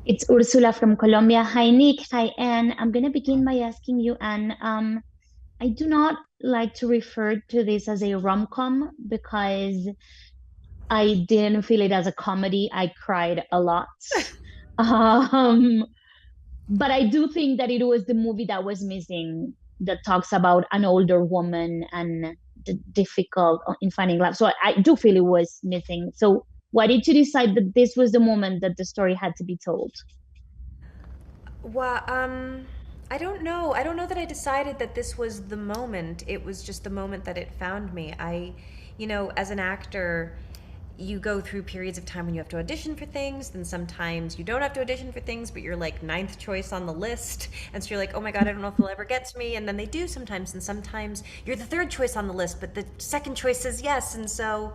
It's Ursula from Colombia. Hi, Nick. Hi, Anne. I'm going to begin by asking you, Anne. I do not like to refer to this as a rom-com because I didn't feel it as a comedy. I cried a lot. Um, but I do think that it was the movie that was missing that talks about an older woman and the difficult in finding love. So I do feel it was missing. So why did you decide that this was the moment that the story had to be told? Well, I don't know. I don't know that I decided that this was the moment. It was just the moment that it found me. As an actor, you go through periods of time when you have to audition for things, then sometimes you don't have to audition for things, but you're like ninth choice on the list. And so you're like, oh my God, I don't know if they'll ever get to me. And then they do sometimes. And sometimes you're the third choice on the list, but the second choice says yes. And so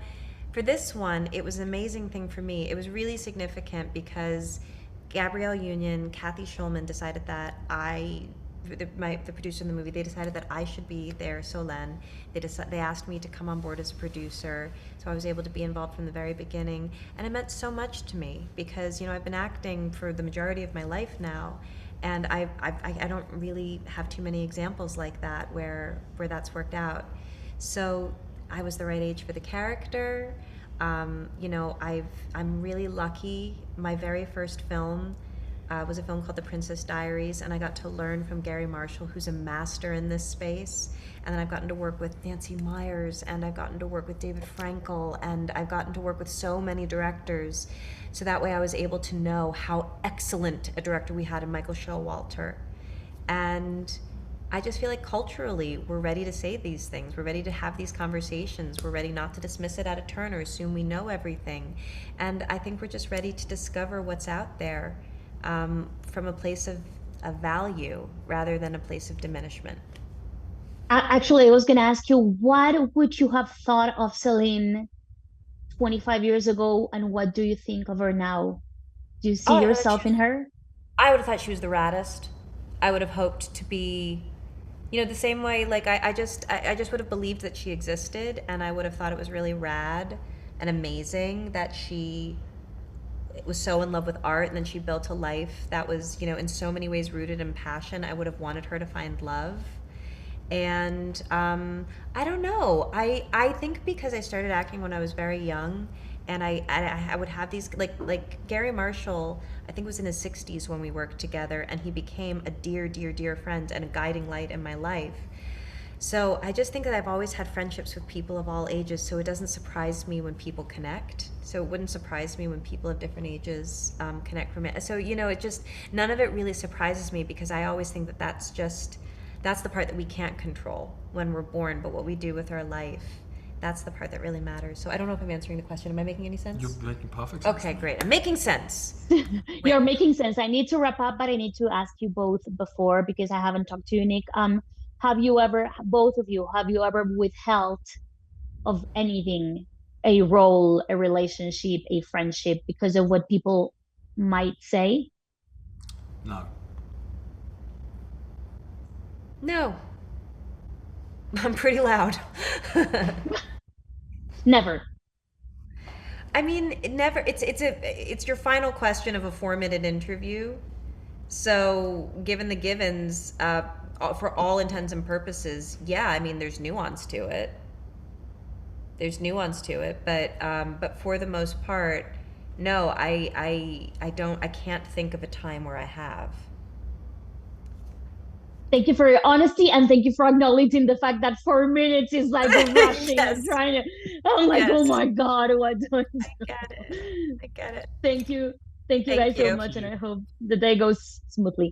for this one, it was an amazing thing for me. It was really significant because Gabrielle Union, Kathy Schulman decided that the producer in the movie, they decided that I should be their Solène. They asked me to come on board as a producer, so I was able to be involved from the very beginning, and it meant so much to me because I've been acting for the majority of my life now, and I don't really have too many examples like that where that's worked out. So I was the right age for the character. I'm really lucky. My very first film was a film called The Princess Diaries, and I got to learn from Gary Marshall, who's a master in this space. And then I've gotten to work with Nancy Myers, and I've gotten to work with David Frankel, and I've gotten to work with so many directors. So that way I was able to know how excellent a director we had in Michael Showalter. And I just feel like culturally we're ready to say these things. We're ready to have these conversations. We're ready not to dismiss it at a turn or assume we know everything. And I think we're just ready to discover what's out there from a place of value rather than a place of diminishment. Actually, I was going to ask you, what would you have thought of Celine 25 years ago, and what do you think of her now? Do you see Oh, I thought yourself in her? I would have thought she was the raddest. I would have hoped to be, the same way. Like I just would have believed that she existed, and I would have thought it was really rad and amazing that she was so in love with art, and then she built a life that was, in so many ways rooted in passion. I would have wanted her to find love. And I don't know. I think because I started acting when I was very young, and I would have these like Gary Marshall. I think was in his 60s when we worked together, and he became a dear, dear, dear friend and a guiding light in my life. So I just think that I've always had friendships with people of all ages, so it doesn't surprise me when people connect. So it wouldn't surprise me when people of different ages connect from it. So it just none of it really surprises me because I always think that that's the part that we can't control when we're born, but what we do with our life, that's the part that really matters. So I don't know if I'm answering the question. Am I making any You're sense? making perfect sense Okay, now. great. I'm making sense. You're Great. making sense. I need to wrap up, but I need to ask you both before because I haven't talked to you, Nick. Have you ever, both of you, have you ever withheld of anything, a role, a relationship, a friendship, because of what people might say? No. No, I'm pretty loud. Never. I mean, it never. It's your final question of a 4-minute interview. So, given the givens, for all intents and purposes, yeah. I mean, there's nuance to it. There's nuance to it, but for the most part, no. I don't. I can't think of a time where I have. Thank you for your honesty and thank you for acknowledging the fact that 4 minutes is like rushing and Yes. trying to. I'm like, oh Yes. my God, what do I I get it. do? I get it. Thank you. Thank you Thank guys so you. much, and You I hope the day goes smoothly.